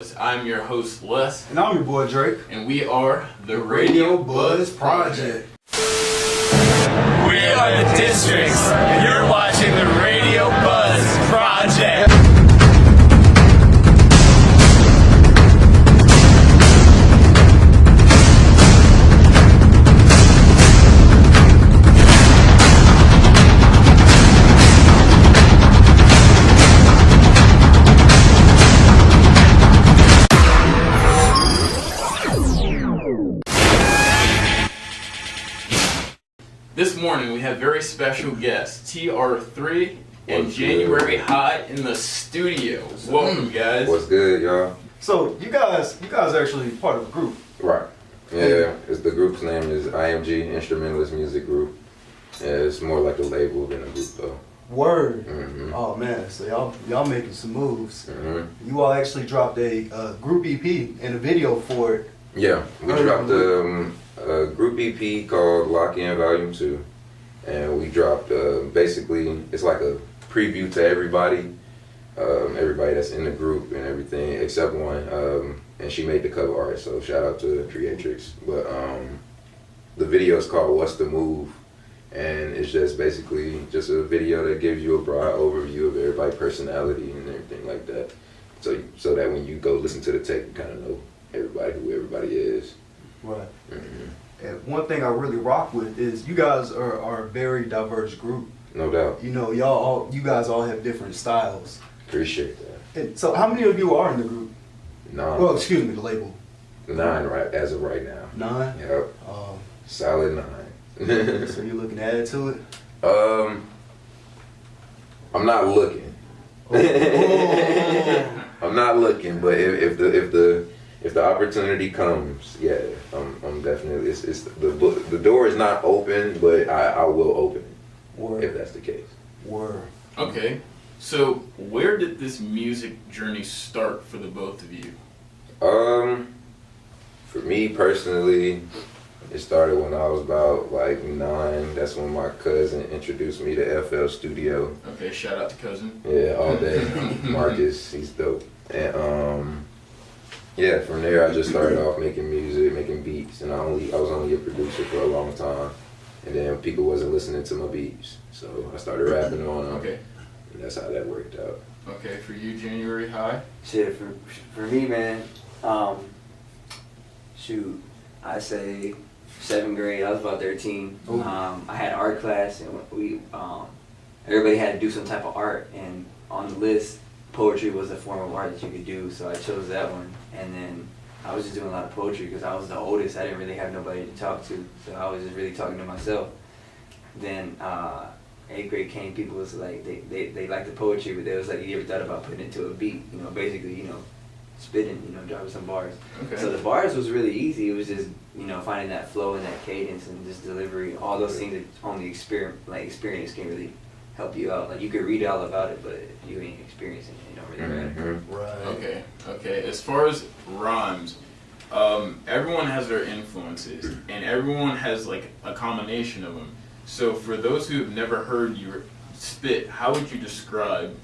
I'm your host Les, And I'm your boy Drake. and we are the Radio Buzz Project. We are the Districts, and you're watching the Radio Buzz Project. This morning we have very special guests, T.R.3 and January High in the studio. Welcome, guys. What's good, y'all? So you guys actually part of a group. Right. Yeah, the group's name is IMG, Instrumentalist Music Group. Yeah, it's more like a label than a group, though. Word. Mm-hmm. Oh man, so y'all making some moves. Mm-hmm. You all actually dropped a group EP and a video for it. Yeah, we dropped a group EP called Lock In Volume 2. And we dropped, basically, it's like a preview to everybody that's in the group and everything, except one. And she made the cover art, so shout out to Creatrix. But the video is called What's the Move? And it's just basically just a video that gives you a broad overview of everybody's personality and everything like that. So that when you go listen to the tape, you kind of know who everybody is. Right. Mm-hmm. And one thing I really rock with is you guys are a very diverse group. No doubt. You know, you guys all have different styles. Appreciate that. And so how many of you are in the group? 9. Well, excuse me, the label. 9 right as of right now. 9? Yep. Solid 9. So you're looking to add to it? I'm not looking. Oh. I'm not looking, but if the opportunity comes, yeah, I'm definitely. It's the door is not open, but I will open it. Word. If that's the case. Word. Okay, so where did this music journey start for the both of you? For me personally, it started when I was about like 9. That's when my cousin introduced me to FL Studio. Okay, shout out to cousin. Yeah, all day. Marcus, he's dope. And yeah, from there I just started off making music, making beats, and I was only a producer for a long time. And then people wasn't listening to my beats, so I started rapping on them. Okay. And that's how that worked out. Okay, for you, January High? Shit, for me, man, shoot, I say 7th grade, I was about 13. I had art class, and we everybody had to do some type of art, and on the list, poetry was a form of art that you could do, so I chose that one. And then I was just doing a lot of poetry because I was the oldest. I didn't really have nobody to talk to, so I was just really talking to myself. Then 8th grade came, people was like, they liked the poetry, but they was like, you ever thought about putting it to a beat? You know, basically, you know, spitting, you know, dropping some bars. Okay. So the bars was really easy. It was just, you know, finding that flow and that cadence and just delivery. All those things that only experience can really help you out. Like, you could read all about it, but if you ain't experiencing it, you don't really matter. Right. Okay. As far as rhymes, everyone has their influences, and everyone has like a combination of them. So for those who have never heard you spit, how would you describe?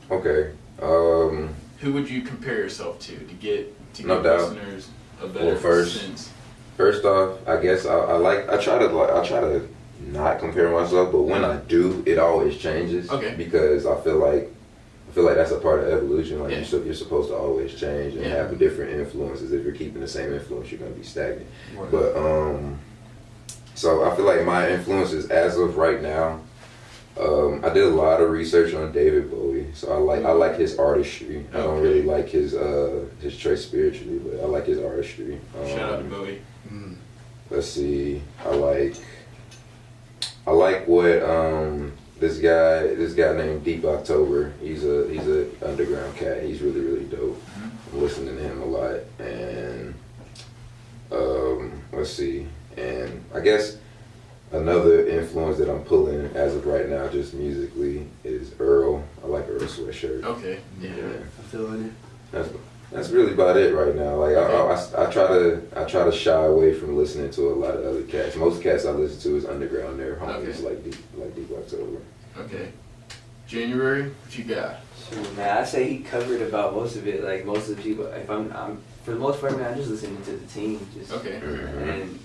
Okay. Who would you compare yourself to give listeners a better sense? First off, I guess I try to not compare myself, but when I do, it always changes. Okay. Because I feel like that's a part of evolution. Like, yeah. you're supposed to always change and have different influences. If you're keeping the same influence, you're gonna be stagnant. Right. But so I feel like my influences as of right now, I did a lot of research on David Bowie. So I like his artistry. I don't really like his traits spiritually, but I like his artistry. Shout out to Bowie. Let's see. I like what this guy named Deep October. He's a underground cat. He's really, really dope. I'm listening to him a lot. And let's see. And I guess another influence that I'm pulling as of right now, just musically, is Earl. I like Earl Sweatshirt. Okay. Yeah. I feel it. That's really about it right now. Like, I try to shy away from listening to a lot of other cats. Most cats I listen to is underground. They're homies like Deep October. Okay. January, what you got? Man, I say he covered about most of it. Like most of the people, if I'm for the most part, man, I'm just listening to the team. Just Okay. and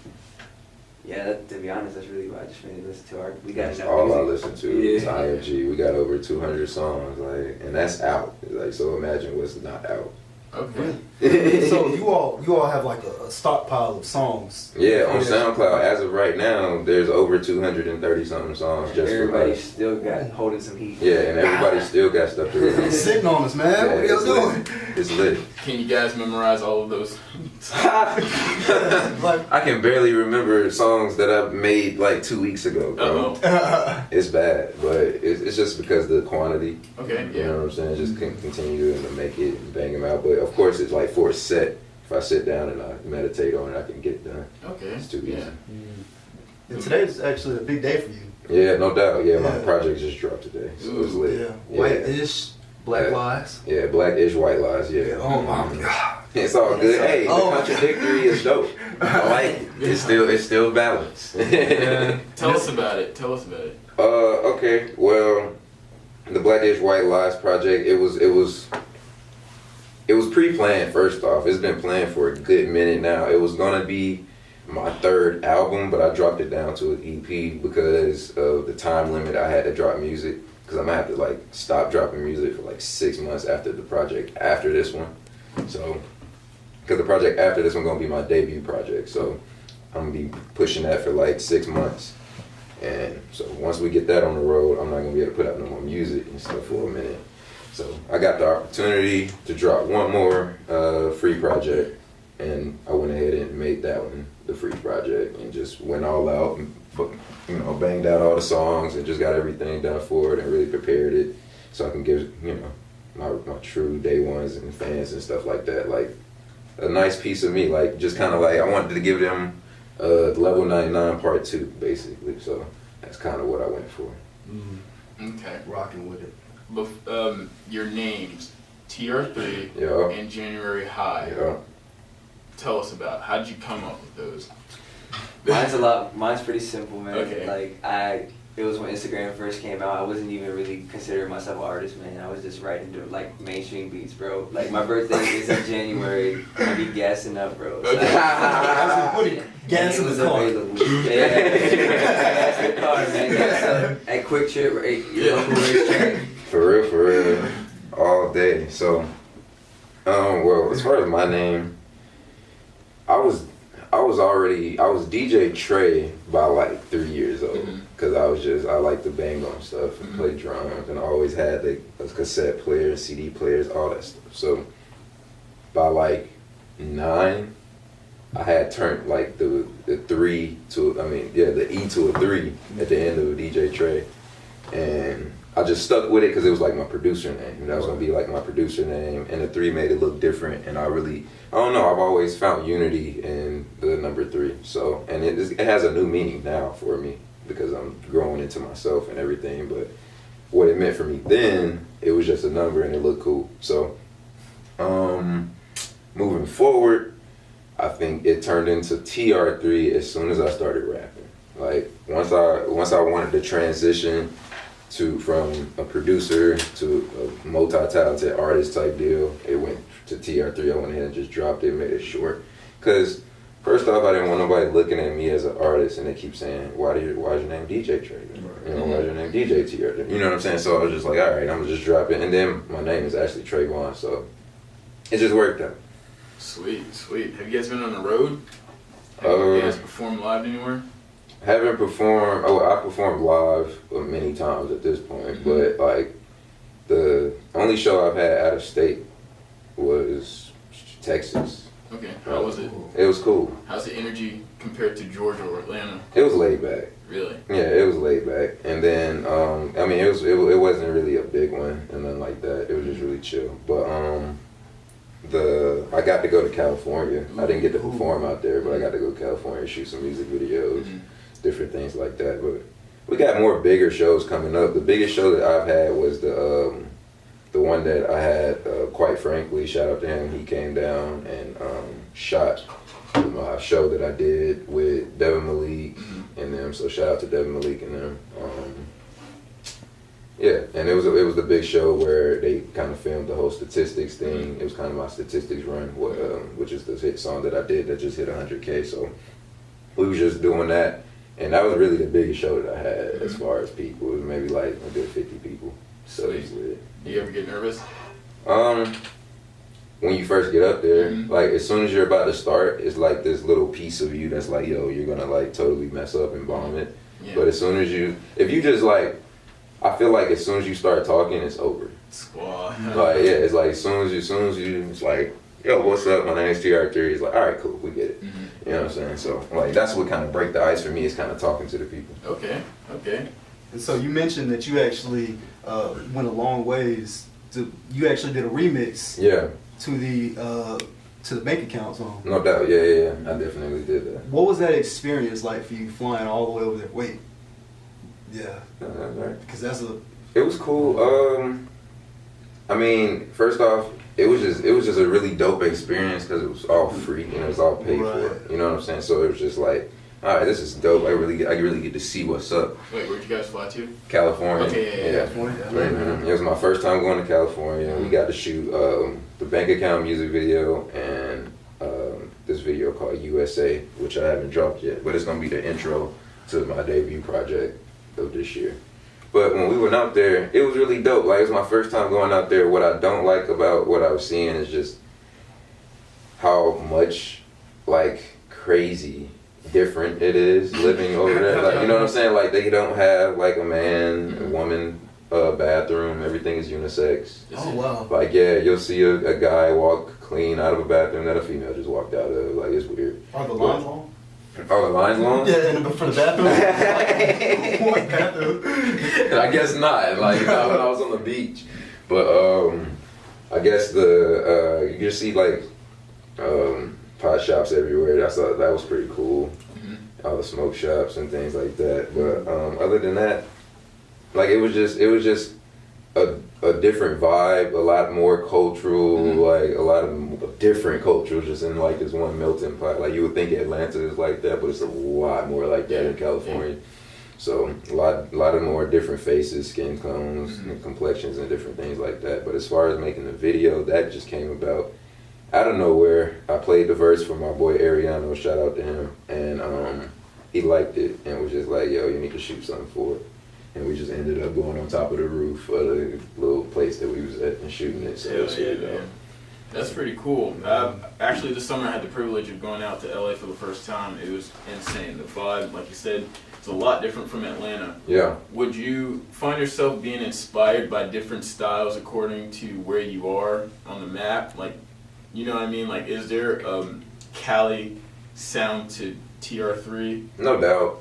yeah, to be honest, that's really what I just mainly listen to. We got That's enough all I music. listen to is IMG. We got over 200 songs, like, and that's out. Like, so imagine what's not out. Okay. So you all have like a stockpile of songs. Yeah, on SoundCloud, as of right now, there's over 230 something songs just Everybody for us. still got holding some heat. Yeah, and everybody still got stuff to release. Sitting on us, man. Yeah, What are y'all it's doing? lit. It's lit. Can you guys memorize all of those? Like, I can barely remember songs that I made like 2 weeks ago, bro. It's bad, but it's just because of the quantity. Okay. You Yeah. know what I'm saying? Just can continue to make it and bang them out. But of course, it's like for a set. If I sit down and I meditate on it, I can get it done. Okay. It's too easy. Yeah. and today's actually a big day for you. Yeah, no doubt. Yeah, my Yeah. project just dropped today, so it's lit. Yeah, white-ish, black lies. Yeah, black-ish, white lies. Yeah. Oh my God. It's all good. Hey, the Oh. contradictory is dope. I like it. It's still balanced. Tell us about it. Tell us about it. Okay. Well, the Blackish White Lies project, it was pre-planned. First off, it's been planned for a good minute now. It was gonna be my third album, but I dropped it down to an EP because of the time limit I had to drop music. Because I'm gonna have to like stop dropping music for like 6 months after the project after this one. So, because the project after this one gonna be my debut project, so I'm gonna be pushing that for like 6 months. And so once we get that on the road, I'm not gonna be able to put out no more music and stuff for a minute. So I got the opportunity to drop one more free project, and I went ahead and made that one the free project and just went all out and banged out all the songs and just got everything done for it and really prepared it so I can give my true day ones and fans and stuff like that like a nice piece of me, like just kind of like I wanted to give them Level 99 Part 2 basically. So that's kind of what I went for. Okay. Rocking with it. Your names, T.R.3 Yeah. and January High. Yeah. Tell us about how did you come up with those? Mine's pretty simple, man. Okay. Like it was when Instagram first came out. I wasn't even really considering myself an artist, man. I was just writing to like mainstream beats, bro. Like my birthday is in January. I be gassing up, bro. So, Gas in was the car. available. Yeah, gas in the car, man. Gas at Quick Trip, right? Your local racetrack. For real, all day. So, well, as far as my name, I was DJ Trey by like 3 years old because I like to bang on stuff and play drums, and I always had the cassette players, CD players, all that stuff. So by like 9, I had turned like the E to a 3 at the end of DJ Trey, and I just stuck with it because it was like my producer name. That was gonna be like my producer name, and the 3 made it look different. And I don't know. I've always found unity in the number 3. So, and it has a new meaning now for me because I'm growing into myself and everything. But what it meant for me then, it was just a number and it looked cool. So, moving forward, I think it turned into T.R.3 as soon as I started rapping. Like once I wanted to transition from a producer to a multi-talented artist type deal, it went to T.R.3. I went ahead and just dropped it, made it short. Because first off, I didn't want nobody looking at me as an artist and they keep saying, why's your name DJ Trey? Why's your name DJ T.R.3? You know what I'm saying? So I was just like, all right, I'm gonna just drop it. And then my name is actually Trayvon, so it just worked out. Sweet. Have you guys been on the road? Have you guys performed live anywhere? Haven't performed. I performed live many times at this point, but like the only show I've had out of state was Texas. Okay, how was it? It was cool. How's the energy compared to Georgia or Atlanta? It was laid back. Really? Yeah, it was laid back, and then it wasn't really a big one and nothing like that. It was just really chill. But I got to go to California. I didn't get to perform out there, but I got to go to California, shoot some music videos. Different things like that, but we got more bigger shows coming up. The biggest show that I've had was the one that I had, quite frankly, shout out to him. He came down and shot my show that I did with Devin Malik and them. So shout out to Devin Malik and them. Yeah, and it was the big show where they kind of filmed the whole statistics thing. It was kind of my statistics run, which is the hit song that I did that just hit 100K. So we was just doing that, and that was really the biggest show that I had as far as people. It was maybe like a good 50 people. So it was lit. Do you ever get nervous? When you first get up there, like as soon as you're about to start, it's like this little piece of you that's like, yo, you're gonna like totally mess up and bomb it. Yeah. But as soon as if you just like, I feel like as soon as you start talking, it's over. Squad. Like yeah, it's like as soon as you, it's like, yo, what's up? My name's T.R.3. It's like, all right, cool, we get it. You know what I'm saying? So like that's what kind of break the ice for me is kind of talking to the people. Okay. And so you mentioned that you actually went a long ways. You actually did a remix. Yeah. To the bank account song. No doubt. Yeah. I definitely did that. What was that experience like for you flying all the way over there? Wait. Yeah. Because It was cool. I mean, first off, it was just a really dope experience because it was all free and it was all paid for. You know what I'm saying? So it was just like, all right, this is dope. I really get to see what's up. Wait, where'd you guys fly to? California. Okay, yeah. It was my first time going to California. We got to shoot the bank account music video and this video called USA, which I haven't dropped yet, but it's gonna be the intro to my debut project of this year. But when we went out there, it was really dope. Like, it was my first time going out there. What I don't like about what I was seeing is just how much, like, crazy different it is living over there. Like, you know what I'm saying? Like, they don't have, like, a man, a woman, bathroom. Everything is unisex. Oh, wow. Like, yeah, you'll see a guy walk clean out of a bathroom that a female just walked out of. Like, it's weird. Are the lines long? Oh, the line's long? Yeah, for the bathroom. What bathroom? I guess not. Like, not when I was on the beach. But I guess you just see like pot shops everywhere. That was pretty cool. All the smoke shops and things like that. But other than that, like it was just a different vibe, a lot more cultural, like a lot of different cultures just in like this one melting pot. Like you would think Atlanta is like that, but it's a lot more like that in California. So a lot of more different faces, skin tones, and complexions, and different things like that. But as far as making the video, that just came about out of nowhere. I played the verse for my boy Ariano, shout out to him, and he liked it and was just like, yo, you need to shoot something for it. And we just ended up going on top of the roof of the little place that we was at and shooting it. So that's pretty cool. Actually, this summer I had the privilege of going out to LA for the first time. It was insane. The vibe, like you said, it's a lot different from Atlanta. Yeah. Would you find yourself being inspired by different styles according to where you are on the map? Like, you know what I mean? Like, is there Cali sound to TR3? No doubt.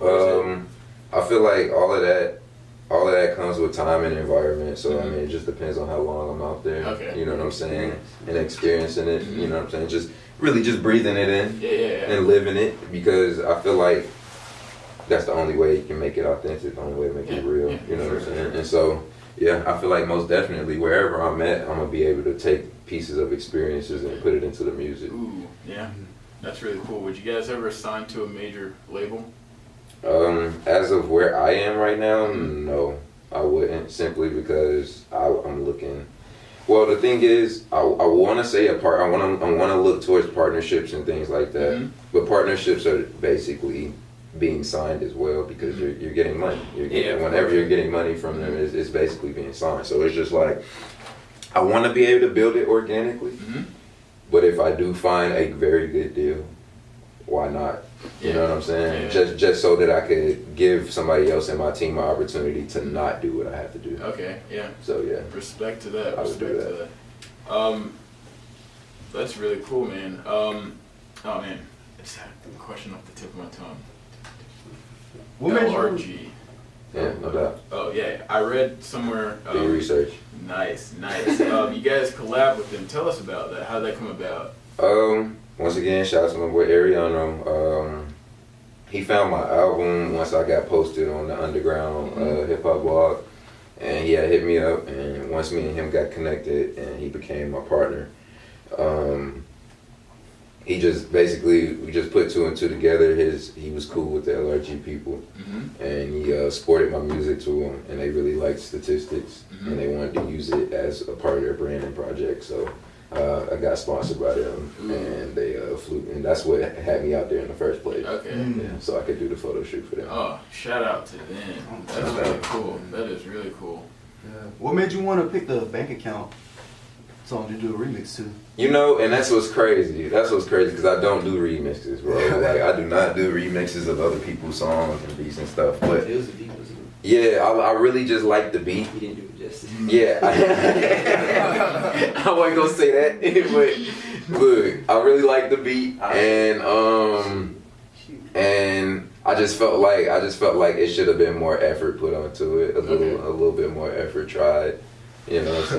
I feel like all of that comes with time and environment. So I mean, it just depends on how long I'm out there. Okay. You know what I'm saying? And experiencing it. You know what I'm saying? Just really just breathing it in. Yeah. And living it, because I feel like that's the only way you can make it authentic. The only way to make it real. You know what I'm saying? And so yeah, I feel like most definitely wherever I'm at, I'm gonna be able to take pieces of experiences and put it into the music. Ooh, yeah. That's really cool. Would you guys ever sign to a major label? As of where I am right now, no, I wouldn't, simply because I'm looking. Well, the thing is, I want to say I want to look towards partnerships and things like that. But partnerships are basically being signed as well, because you're getting money. Whenever you're getting money from them, it's basically being signed. So it's just like, I want to be able to build it organically. But if I do find a very good deal, why not? You know what I'm saying? Just so that I could give somebody else in my team an opportunity to not do what I have to do. Okay, yeah. So yeah. Respect to that. I would do that. That's really cool, man. Oh man, I just had a question off the tip of my tongue. LRG. Yeah, no doubt. Oh yeah, I read somewhere. Do your research. Nice. You guys collab with them. Tell us about that. How'd that come about? Once again, shout out to my boy Ariano. He found my album once I got posted on the underground hip hop blog, and he had hit me up. And once me and him got connected, and he became my partner, he just basically, we just put two and two together. He was cool with the LRG people, and he sported my music to them, and they really liked Statistics, and they wanted to use it as a part of their branding project. So I got sponsored by them, and they flew, and that's what had me out there in the first place. Okay. Yeah, so I could do the photo shoot for them. Oh, shout out to them. That's really cool. That is really cool. Yeah. What made you want to pick the bank account song to do a remix to? You know, and that's what's crazy. That's what's crazy because I don't do remixes, bro. Like I do not do remixes of other people's songs and beats and stuff. But It was the beat, wasn't it? yeah, I really just like the beat. You didn't do it justice. Yeah, I wasn't gonna say that, but look, I really like the beat, and I just felt like it should have been more effort put onto it, a little bit more effort tried. You know what I'm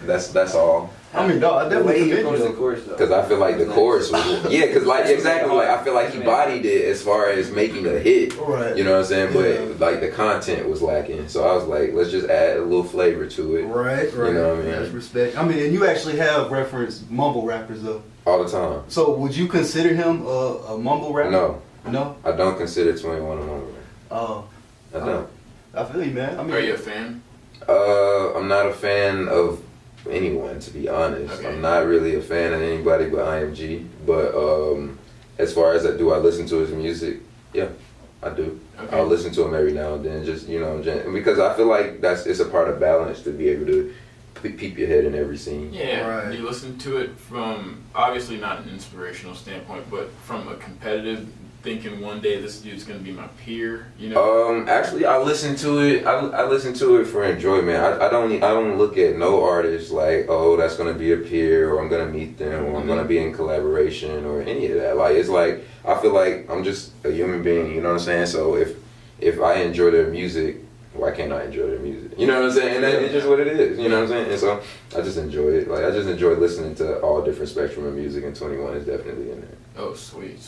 saying? That's all. I mean, dog, I The way definitely he commend approached the you. chorus, though. Because I feel like the chorus was, because like exactly, like I feel like he bodied it as far as making a hit. Right. You know what I'm saying? Yeah. But like the content was lacking, so I was like, let's just add a little flavor to it. Right. You know what I mean? That's respect. I mean, and you actually have referenced mumble rappers though. All the time. So would you consider him a mumble rapper? No, No. I don't consider 21 a mumble rapper. Oh. I don't. I feel you, man. I mean, Are you a fan? I'm not a fan of anyone, to be honest. Okay. I'm not really a fan of anybody but IMG. But as far as do I listen to his music? Yeah, I do. Okay. I'll listen to him every now and then, just because I feel like it's a part of balance to be able to peep your head in every scene. Yeah. Right. You listen to it from obviously not an inspirational standpoint, but from a competitive thinking one day this dude's gonna be my peer. You know. Actually, I listen to it. I listen to it for enjoyment. I don't look at no artist like, oh, that's gonna be a peer, or I'm gonna meet them, or I'm gonna be in collaboration, or any of that. Like, it's like I feel like I'm just a human being. You know what I'm saying? So if I enjoy their music, why can't I enjoy their music? You know what I'm saying? And it's just what it is. You know what I'm saying? And so I just enjoy it. Like I just enjoy listening to all different spectrum of music, and 21 is definitely in there. Oh, sweet.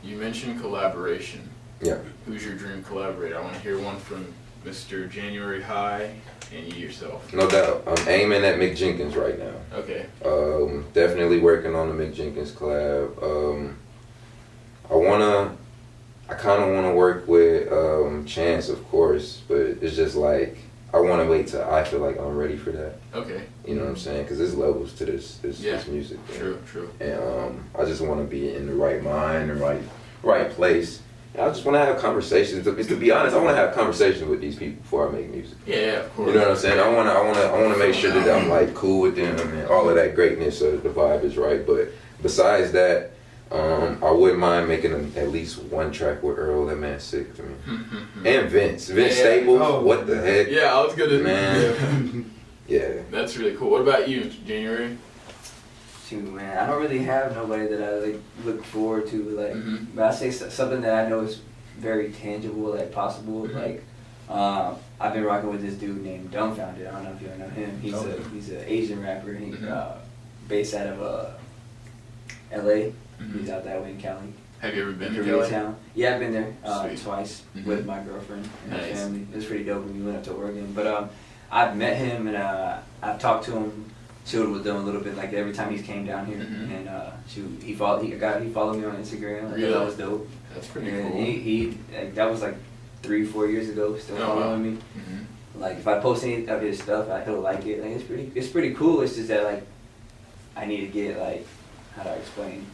You mentioned collaboration. Yeah. Who's your dream collaborator? I want to hear one from Mr. January High and you yourself. No doubt. I'm aiming at Mick Jenkins right now. Okay. Definitely working on the Mick Jenkins collab. I kind of want to work with Chance, of course, but it's just like I want to wait till I feel like I'm ready for that. Okay. You know what I'm saying? Because there's levels to this music. True. And I just want to be in the right mind, the right place. And I just want to have conversations. To be honest, I want to have conversations with these people before I make music. Yeah, of course. You know what I'm saying? I want to make sure that I'm like cool with them and all of that greatness, so the vibe is right. But besides that, I wouldn't mind making at least one track with Earl. That man's sick to me. And Vince Staples. Oh. What the heck? Yeah, I was gonna. Man. Yeah. That's really cool. What about you, January? Shoot, man, I don't really have nobody that I like look forward to. Like, but I say something that I know is very tangible, like possible. Like, I've been rocking with this dude named Dumbfounded. I don't know if you know him. He's an Asian rapper. And he's based out of LA. He's out that way in Cali. Have you ever been to Cali? Koreatown. Yeah, I've been there Sweet. twice with my girlfriend and my Nice. family. It was pretty dope when we went up to Oregon. But I've met him and I've talked to him, chilled with them a little bit. Like every time he came down here, and shoot, he followed me on Instagram. Like, Really? that was dope. That's pretty And cool. he like, that was like 3-4 years ago. Still Oh, wow. following me. Like if I post any of his stuff, he'll like it. Like it's pretty cool. It's just that like I need to get like, how do I explain?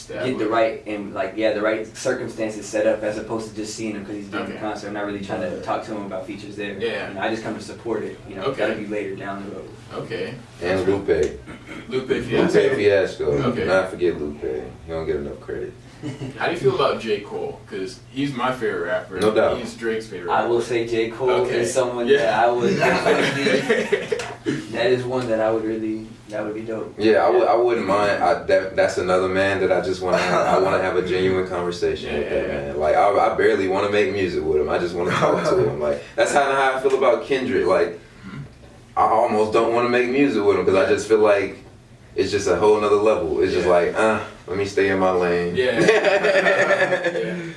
Get the right and like the right circumstances set up as opposed to just seeing him because he's doing the concert. I'm not really trying to talk to him about features there. Yeah. You know, I just come to support it. You know, Okay. that'll be later down the road. Okay. And Lupe. Lupe Lupe Fiasco. Fiasco. Okay. Not forget Lupe. He don't get enough credit. How do you feel about J. Cole? Because he's my favorite rapper. No doubt. He's Drake's favorite I rapper. will say J. Cole Okay. is someone Yeah. that I would definitely. That is one that I would really. That would be dope. Yeah, I wouldn't mind. That's another man that I just want to have. I want to have a genuine conversation with that man. Like I barely want to make music with him. I just want to talk to him. Like that's how I feel about Kendrick. Like I almost don't want to make music with him because I just feel like it's just a whole nother level. It's just like let me stay in my lane. Yeah.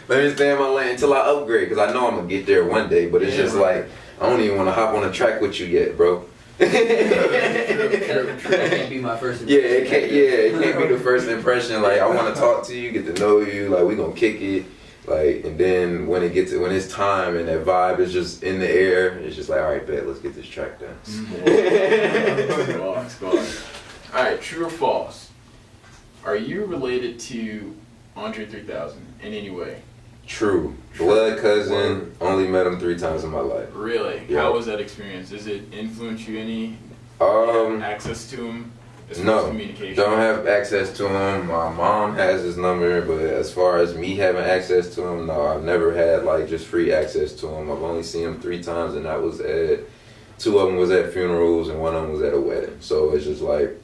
Let me stay in my lane until I upgrade because I know I'm gonna get there one day. But it's just like I don't even want to hop on a track with you yet, bro. That can't be my first Yeah, impression. it can't be the first impression. Like, I want to talk to you, get to know you. Like, we gonna kick it. Like, and then when it's time and that vibe is just in the air, it's just like, all right, bet, let's get this track done. Squad. All right, true or false? Are you related to Andre 3000 in any way? True. Blood cousin. Only met him 3 times in my life. Really? Yeah. How was that experience? Does it influence you any? Access to him? As far as No, communication? don't have access to him. My mom has his number, but as far as me having access to him, no, I've never had like just free access to him. I've only seen him 3 times, and that was at 2 of them was at funerals, and 1 of them was at a wedding. So it's just like,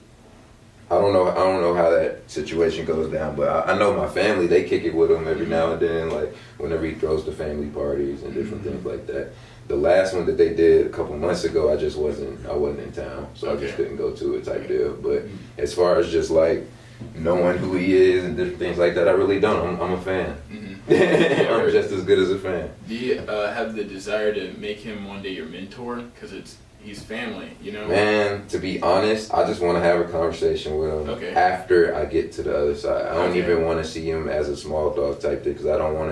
I don't know how that situation goes down, but I know my family, they kick it with him every now and then, like whenever he throws the family parties and different things like that. The last one that they did a couple months ago, I wasn't in town, so I just couldn't go to it type deal. But as far as just like knowing who he is and different things like that, I really don't. I'm a fan. I'm just as good as a fan. Do you have the desire to make him one day your mentor? Because he's family, you know? Man, to be honest, I just want to have a conversation with him after I get to the other side. I don't even want to see him as a small dog type thing because I don't want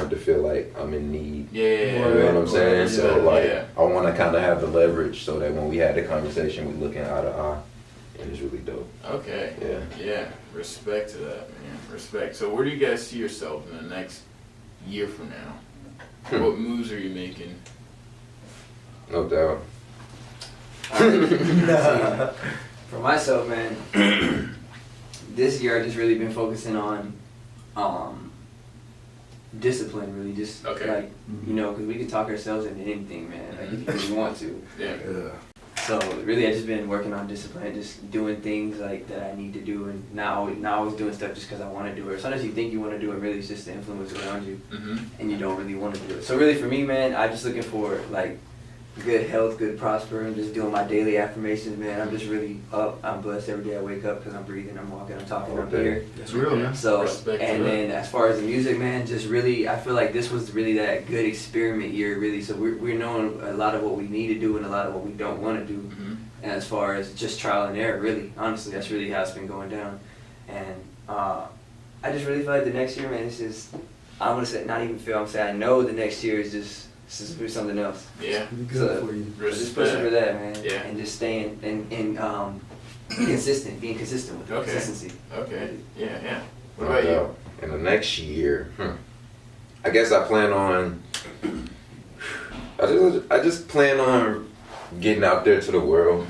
it to feel like I'm in need. Yeah. You know what I'm saying? Yeah. So I want to kind of have the leverage so that when we had the conversation, we looking eye to eye, and it's really dope. Okay. Yeah. Respect to that, man. Respect. So where do you guys see yourself in the next year from now? What moves are you making? No doubt. For myself, man, this year I just really been focusing on discipline, really, just like, you know, because we can talk ourselves into anything, man, like if you really want to. Yeah. So really, I just been working on discipline, just doing things like that I need to do, and now I was doing stuff just because I want to do it. Sometimes you think you want to do it, really it's just the influence around you, and you don't really want to do it. So really, for me, man, I'm just looking for like good health, good prosper, and just doing my daily affirmations, man. I'm just really up. I'm blessed every day I wake up because I'm breathing, I'm walking, I'm talking, I'm here. That's real, man. So, Respect and then as far as the music, man, just really, I feel like this was really that good experiment year, really. So we're knowing a lot of what we need to do and a lot of what we don't want to do. And as far as just trial and error, really, honestly, that's really how it's been going down. And I just really feel like the next year, man, it's just, I'm going to say, not even feel, I'm saying I know the next year is just do something else. Yeah. Good for you. Just pushing for that, man. Yeah. And just staying and being consistent with it. Consistency. Okay. Yeah. What about you? In the next year, I guess I plan on. I just plan on getting out there to the world.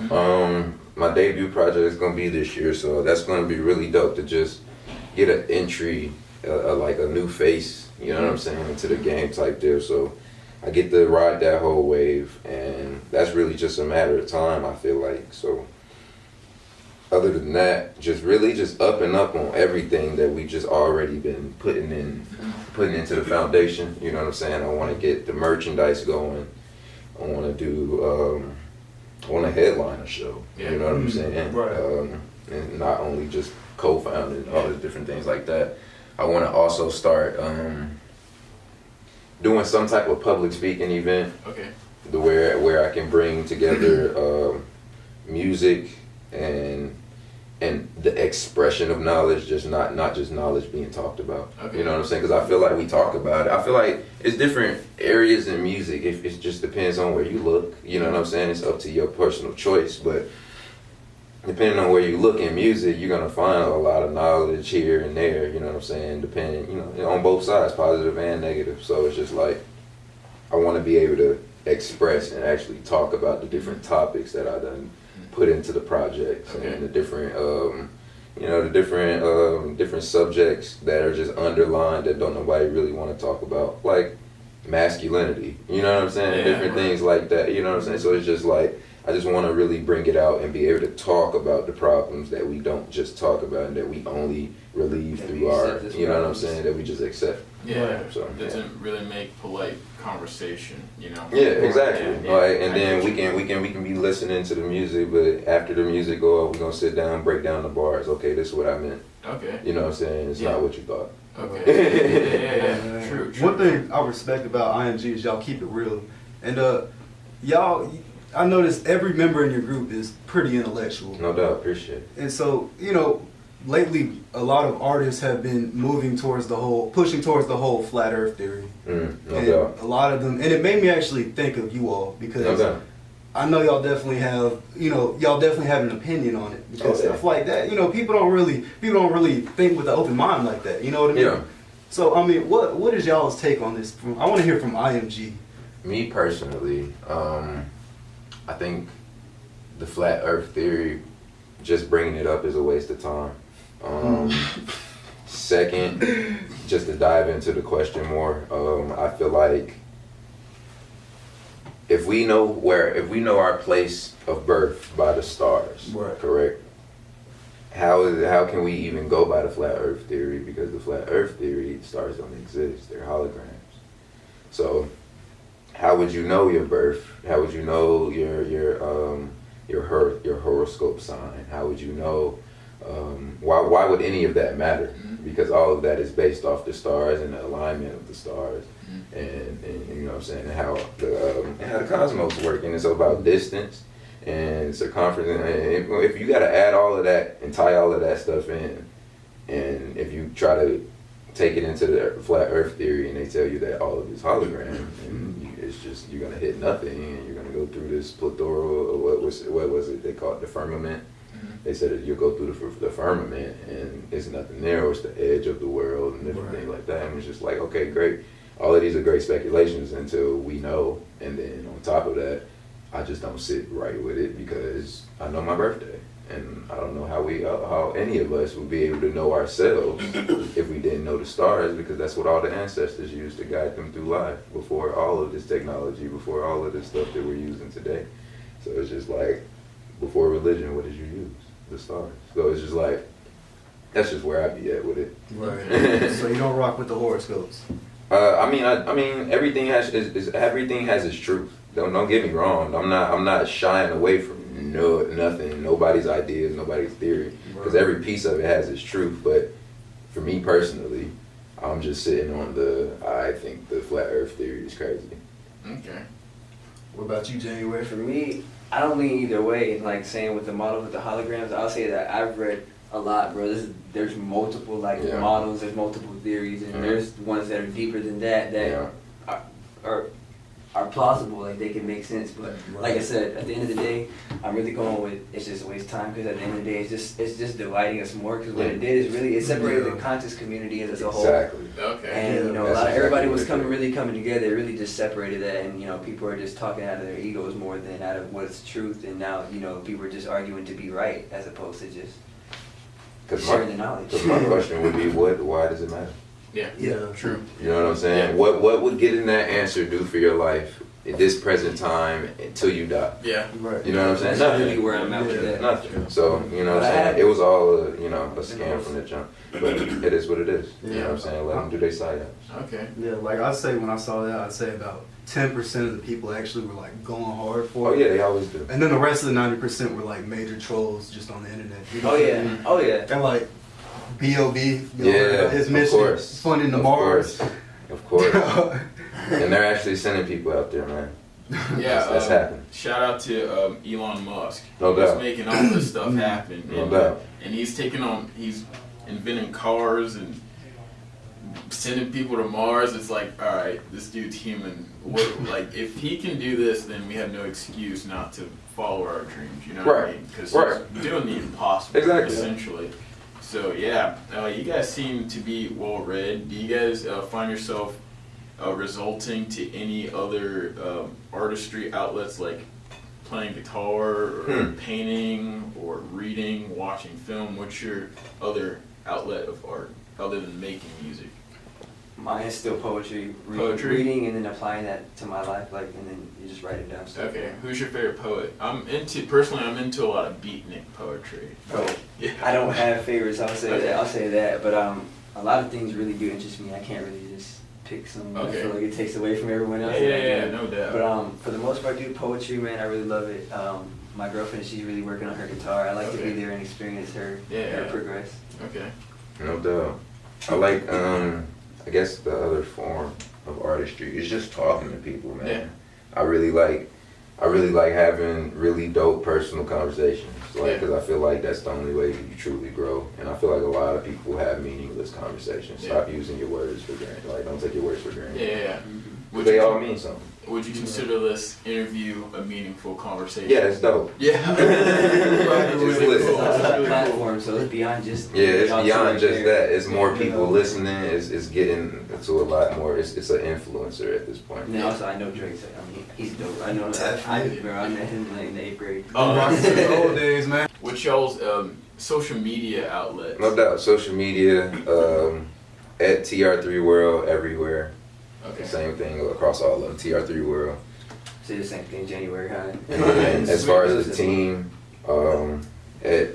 My debut project is gonna be this year, so that's gonna be really dope to just get an entry, like a new face. You know what I'm saying, into the game type deal. So I get to ride that whole wave, and that's really just a matter of time, I feel like. So other than that, just up and up on everything that we just already been putting into the foundation. You know what I'm saying? I want to get the merchandise going. I want to do, I want to headline a show. You know what I'm saying? Right. And not only just co-founding all the different things like that. I want to also start doing some type of public speaking event. Where I can bring together music and the expression of knowledge, just not just knowledge being talked about. You know what I'm saying? Because I feel like we talk about it. I feel like it's different areas in music. It just depends on where you look. You know what I'm saying? It's up to your personal choice, but depending on where you look in music, you're gonna find a lot of knowledge here and there. You know what I'm saying? Depending, on both sides, positive and negative. So it's just like I want to be able to express and actually talk about the different topics that I done put into the projects and the different, different subjects that are just underlined that don't nobody really want to talk about, like masculinity. You know what I'm saying? Different things like that. You know what I'm saying? So it's just like I just want to really bring it out and be able to talk about the problems that we don't just talk about and that we only relieve through art. You know what I'm saying? That we just accept. Yeah. So doesn't really make polite conversation, you know. Yeah, exactly. Yeah. Like, and then we can be listening to the music, but after the music go up, we're gonna sit down, break down the bars. Okay, this is what I meant. Okay. You know what I'm saying? It's not what you thought. Okay. Yeah. True. One thing I respect about IMG is y'all keep it real, and y'all I noticed every member in your group is pretty intellectual. No doubt, appreciate it. And so, you know, lately a lot of artists have been pushing towards the whole flat earth theory. No And doubt. a lot of them, and it made me actually think of you all because No doubt. I know y'all definitely have an opinion on it because stuff like that, you know, people don't really think with an open mind like that. You know what I mean? Yeah. So I mean, what is y'all's take on this? I want to hear from IMG. Me personally, I think the flat earth theory, just bringing it up is a waste of time. Second, just to dive into the question more, I feel like if we know our place of birth by the stars, Right. correct? How can we even go by the flat earth theory? Because the flat earth theory, stars don't exist, they're holograms. So how would you know your birth? How would you know your horoscope sign? How would you know why would any of that matter? Because all of that is based off the stars and the alignment of the stars, and you know what I'm saying, and how the cosmos work, and it's about distance and circumference. And if you got to add all of that and tie all of that stuff in, and if you try to take it into the flat Earth theory, and they tell you that all of it's hologram, and it's just you're gonna hit nothing, and you're gonna go through this plethora. What was it? They call it the firmament. They said that you'll go through the firmament and it's nothing there, or it's the edge of the world and different things like that. And it's just like, okay, great. All of these are great speculations until we know. And then on top of that, I just don't sit right with it because I know my birthday. And I don't know how any of us would be able to know ourselves if we didn't know the stars, because that's what all the ancestors used to guide them through life before all of this technology, before all of this stuff that we're using today. So it's just like, before religion, what did you use? The stars. So it's just like, that's just where I be at with it. Right. So you don't rock with the horoscopes. I mean, everything has its truth. Don't get me wrong. I'm not shying away from nothing, nobody's ideas, nobody's theory, because every piece of it has its truth. But for me personally, I'm just sitting on I think the flat Earth theory is crazy. Okay. What about you, January? For me, I don't lean either way. Like saying with the models, with the holograms, I'll say that I've read a lot, bro. There's multiple models, there's multiple theories, and there's ones that are deeper than that are plausible, like they can make sense. But like I said, at the end of the day, I'm really going with it's just a waste of time, because at the end of the day, it's just dividing us more. Because what it did is really it separated the conscious community as a whole. Exactly. Okay. And you know, everybody was really coming together. It really just separated that, and you know, people are just talking out of their egos more than out of what's truth. And now, you know, people are just arguing to be right as opposed to just sharing the knowledge. Because my question would be, why does it matter? Yeah. True. You know what I'm saying? Yeah. What would getting that answer do for your life at this present time until you die? Yeah. Right. You know what I'm saying? That's Nothing. really where I'm at with that. Nothing. So, you know what I'm saying? It was all, a scam from the jump. But it is what it is. You know what I'm saying? Let them do their side ups. Okay. Yeah, like I'd say when I saw that, I'd say about 10% of the people actually were like going hard for it. Oh, yeah, they always do. And then the rest of the 90% were like major trolls just on the internet. You know Oh what I yeah. mean? Oh yeah. And like B.O.B. His of mission course. funding the Of Mars. course. Of course. And they're actually sending people out there, man. Yeah. That's happening. Shout out to Elon Musk. No He's doubt. making all this stuff happen. No and, doubt. And he's inventing cars and sending people to Mars. It's like, all right, this dude's human. Like, if he can do this, then we have no excuse not to follow our dreams. You know what I mean? Because he's doing the impossible, essentially. So yeah, you guys seem to be well read. Do you guys find yourself resulting to any other artistry outlets, like playing guitar or painting or reading, watching film? What's your other outlet of art other than making music? Mine is still poetry. Reading and then applying that to my life, and then you just write it down. Stuff. Okay, who's your favorite poet? I'm into a lot of beatnik poetry. Oh, yeah. I don't have favorites. I'll say that. But a lot of things really do interest me. I can't really just pick some. I feel like it takes away from everyone else. Yeah, no doubt. But for the most part, dude, poetry, man, I really love it. My girlfriend, she's really working on her guitar. I like to be there and experience her progress. Okay. No doubt. I like, I guess the other form of artistry is just talking to people, man. Yeah. I really like I really like having really dope personal conversations, like, because I feel like that's the only way you truly grow. And I feel like a lot of people have meaningless conversations. Stop using your words for granted. Like, don't take your words for granted. Yeah. They all mean something. Would you consider this interview a meaningful conversation? Yeah, it's dope. Yeah. Just listen. It's a platform, so it's beyond just. Yeah, it's y'all beyond two just right there. that. It's more people listening. It's getting to a lot more. It's an influencer at this point. And then also, I know Drake's. I mean, he's dope. I know that. I met him like in the 8th grade. The old days, man. What's y'all's social media outlets? No doubt, social media at T.R.3 World everywhere. Okay. Same thing across all of them. T.R.3 World. Say the same thing, January High. And as far as the team, at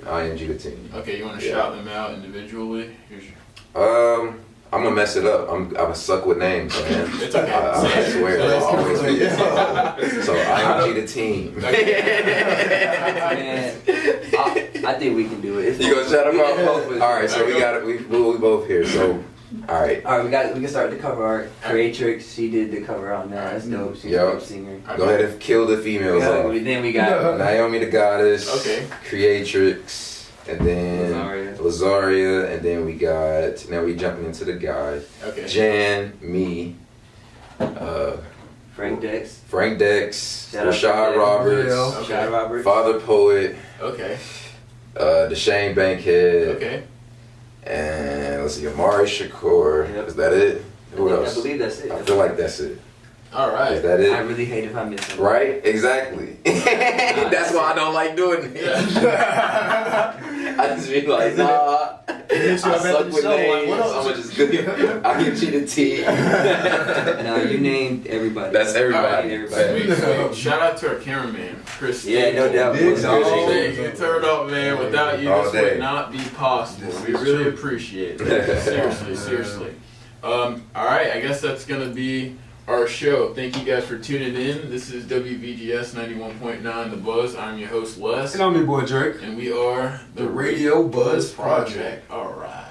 IMG the team. Okay, you want to shout them out individually? Here's your... I'm gonna mess it up. I'm a suck with names, man. It's okay. I swear. That's I'll always cool. be the team. So IMG the team. Man, I think we can do it. It's You gonna shout them out? both with- All right, so we both here. So, all right. All right, we can start the cover art. Creatrix, she did the cover on that. That's dope. She's a Yup. dope singer. Go ahead and kill the females off. Then we got Naomi the Goddess. Okay. Creatrix, and then Lazaria, and then we got. Now we jumping into the guys. Okay. Jan, me, Frank Dex, Shout out Rashad to Roberts, Okay. Shad Roberts. Father Poet, Okay. Deshane Bankhead, Okay. and let's see, Amari Shakur. Yep. Is that it? Who I else? believe that's it. I feel like that's it. All right. Is that I it? really hate if I miss it. Right? Exactly. That's why I don't like doing it. I just be like, nah. I suck with names. I'ma just I give you the T. No, you named everybody. That's everybody. Sweet, sweet. Shout out to our cameraman, Chris. Yeah, no doubt. Big dog. Turn up, man. Without you, All this day. would not be possible. We really appreciate it. Seriously. All right, I guess that's gonna be our show. Thank you guys for tuning in. This is WVGS 91.9 The Buzz. I'm your host, Les. And I'm your boy Drake. And we are The Radio Buzz Project. All right.